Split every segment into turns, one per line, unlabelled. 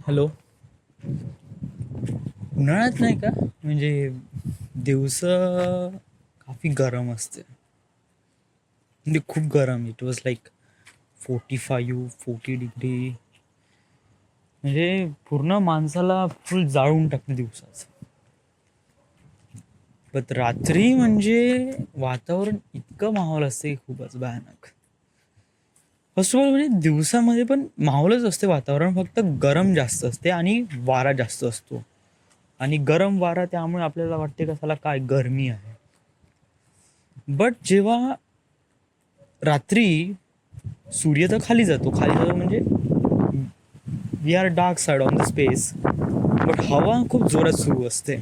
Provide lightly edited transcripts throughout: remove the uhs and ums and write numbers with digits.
Hello. उन्हाळ्यात नाही का म्हणजे दिवस काफी गरम असते, म्हणजे खूप गरम. इट वॉज लाईक 45-40 डिग्री, म्हणजे पूर्ण माणसाला फुल जाळून टाकते दिवसाच. पण रात्री म्हणजे वातावरण इतकं माहोल असते की खूपच भयानक. फर्स्ट ऑफ ऑल म्हणजे दिवसामध्ये पण माहोलच असते, वातावरण फक्त गरम जास्त असते आणि वारा जास्त असतो. आणि गरम वारा त्यामुळे आपल्याला वाटते का साला काय गरमी आहे. बट जेव्हा रात्री सूर्य तर खाली जातो, म्हणजे we are dark side on the space, but हवा खूप जोरात सुरू असते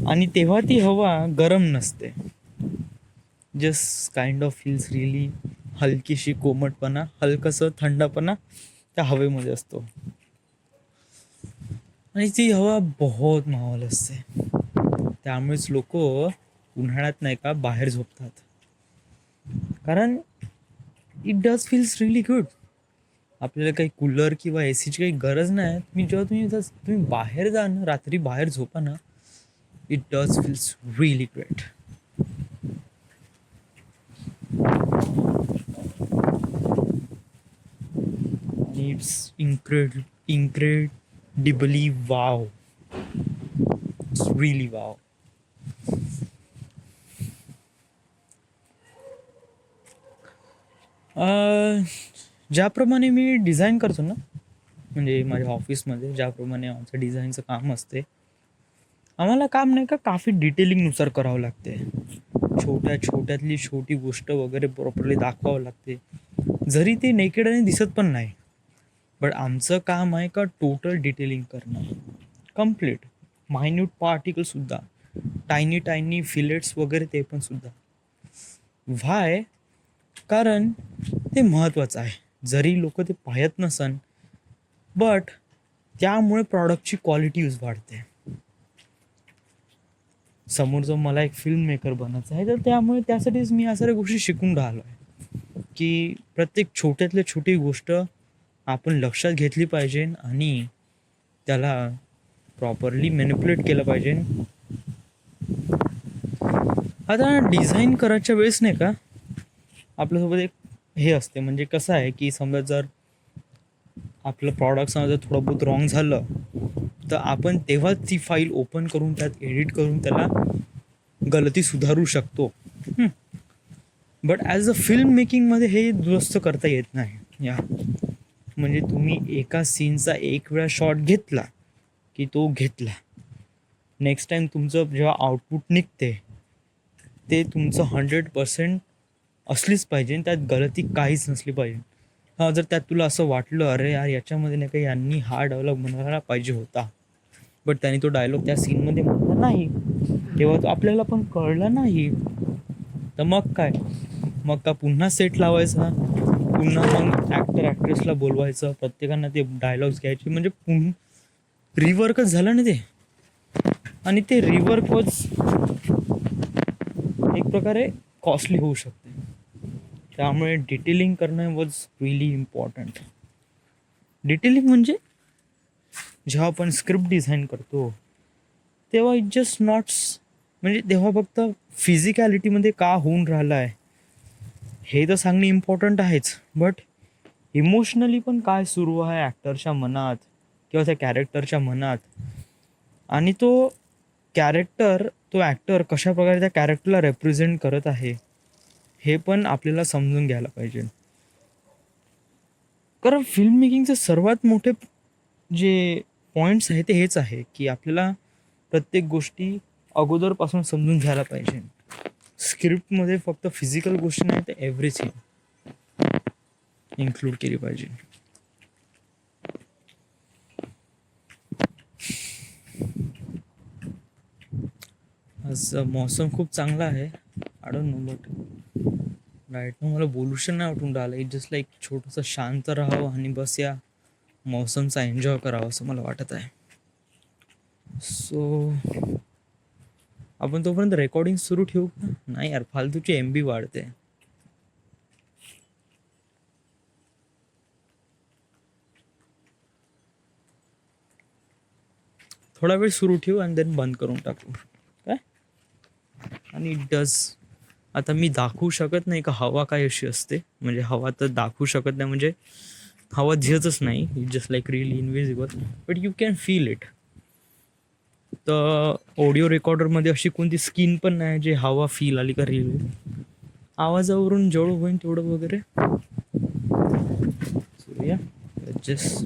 आणि तेव्हा ती हवा गरम नसते. Just kind of feels really हलकीशी कोमटपणा, हलकस थंडपणा त्या हवेमध्ये असतो आणि ती हवा बहुत माहोल असते. त्यामुळेच लोक उन्हाळ्यात नाही का बाहेर झोपतात, कारण it does feels really good. आपल्याला काही कूलर किंवा एसीची काही गरज नाही. जेव्हा तुम्ही बाहेर जा ना, रात्री बाहेर झोपा ना, it does feels really great. It's incredibly wow. It's really wow. ज्याप्रमाणे मी डिझाईन करतो ना, म्हणजे माझ्या ऑफिसमध्ये ज्याप्रमाणे आमचं डिझाईनचं काम असते, आम्हाला काम नाही का काफी डिटेलिंगनुसार करावं लागते. छोट्यातली छोटी गोष्ट वगैरे प्रॉपरली दाखवावं लागते, जरी ते नेकेडने दिसत पण नाही. बट आमचं काम आहे का टोटल डिटेलिंग करणं, कम्प्लीट मायन्यूट पार्टिकल सुद्धा, टायनी टायनी फिलेट्स वगैरे ते पण सुद्धा. व्हाय? कारण ते महत्त्वाचं आहे. जरी लोक ते पाहत नसन, बट त्यामुळे प्रॉडक्टची क्वालिटी वाढते. समोर जो मला एक फिल्म मेकर बनायचं आहे, तर त्यामुळे त्यासाठीच मी या साऱ्या गोष्टी शिकून राहिलो आहे की प्रत्येक छोट्यातल्या छोटी गोष्ट आपण लक्षात घेतली पाहिजे आणि त्याला प्रॉपरली मॅनिप्युलेट केलं पाहिजे. आता डिझाईन करायच्या वेळेस नाही का आपल्यासोबत एक हे असते, म्हणजे कसं आहे की समजा जर आपलं प्रॉडक्ट समजा थोडं बहुत रॉंग झालं, तर आपण तेव्हाच ती फाईल ओपन करून त्यात एडिट करून त्याला गलती सुधारू शकतो. बट ॲज अ फिल्म मेकिंगमध्ये हे दुरुस्त करता येत नाही. या म्हणजे तुम्ही एका सीनचा एक वेळा शॉट घेतला की तो घेतला. नेक्स्ट टाइम तुमचं जेव्हा आउटपुट निघते ते तुमचं 100% असलीच पाहिजे, त्यात गलती काहीच नसली पाहिजे. हा, जर त्यात तुला असं वाटलं अरे यार याच्यामध्ये नाही का यांनी हा डायलॉग म्हणायला पाहिजे होता, बट त्यांनी तो डायलॉग त्या सीनमध्ये म्हणला नाही, तेव्हा तो आपल्याला पण कळला नाही, तर मग काय, मग का पुन्हा सेट लावायचा, पुन्हा मग ॲक्टर ॲक्ट्रेसला बोलवायचं, प्रत्येकांना ते डायलॉग्स घ्यायचे, म्हणजे रिवर्कच झालं ना ते. आणि ते रिवर्क वॉज एक प्रकारे कॉस्टली होऊ शकते. त्यामुळे डिटेलिंग करणं वॉज रिअली इम्पॉर्टंट. डिटेलिंग म्हणजे जेव्हा आपण स्क्रिप्ट डिझाईन करतो तेव्हा इट जस्ट नॉट्स, म्हणजे तेव्हा फक्त फिजिकॅलिटीमध्ये का होऊन राहिलं आहे हे तर सांगणे इम्पॉर्टंट आहेच, बट इमोशनली पण काय सुरू आहे ॲक्टरच्या मनात किंवा त्या कॅरेक्टरच्या मनात, आणि तो ॲक्टर कशा प्रकारे त्या कॅरेक्टरला रेप्रेझेंट करत आहे हे पण आपल्याला समजून घ्यायला पाहिजे. कारण फिल्म मेकिंगचे सर्वात मोठे जे पॉईंट्स आहे ते हेच आहे की आपल्याला प्रत्येक गोष्टी अगोदरपासून समजून घ्यायला पाहिजे. स्क्रिप्टमध्ये फक्त फिजिकल गोष्टी नाही तर एव्हरीथिंग इन्क्लूड केली पाहिजे. आज मौसम खूप चांगला आहे. I don't know, but right ना मला बोलूशन नाही वाटून राहिलं. इट जस्ट लाईक छोटंसं शांत राहावं आणि बस या मौसमचा एन्जॉय करावं असं मला वाटत आहे. सो आपण तोपर्यंत रेकॉर्डिंग सुरू ठेवू का? नाही यार, फालतूची MB वाढते. थोडा वेळ सुरू ठेवू आणि देन बंद करून टाकू काय. आणि इट डज. आता मी दाखवू शकत नाही का हवा काय अशी असते, म्हणजे हवा तर दाखवू शकत नाही, म्हणजे हवा झिजतच नाही, it just like really invisible, but you can feel it. तर ऑडिओ रेकॉर्डरमध्ये अशी कोणती स्किन पण नाही जे हवा फील आली का रिअली. आवाजावरून जेवढं होईल तेवढं वगैरे. सो या जस्ट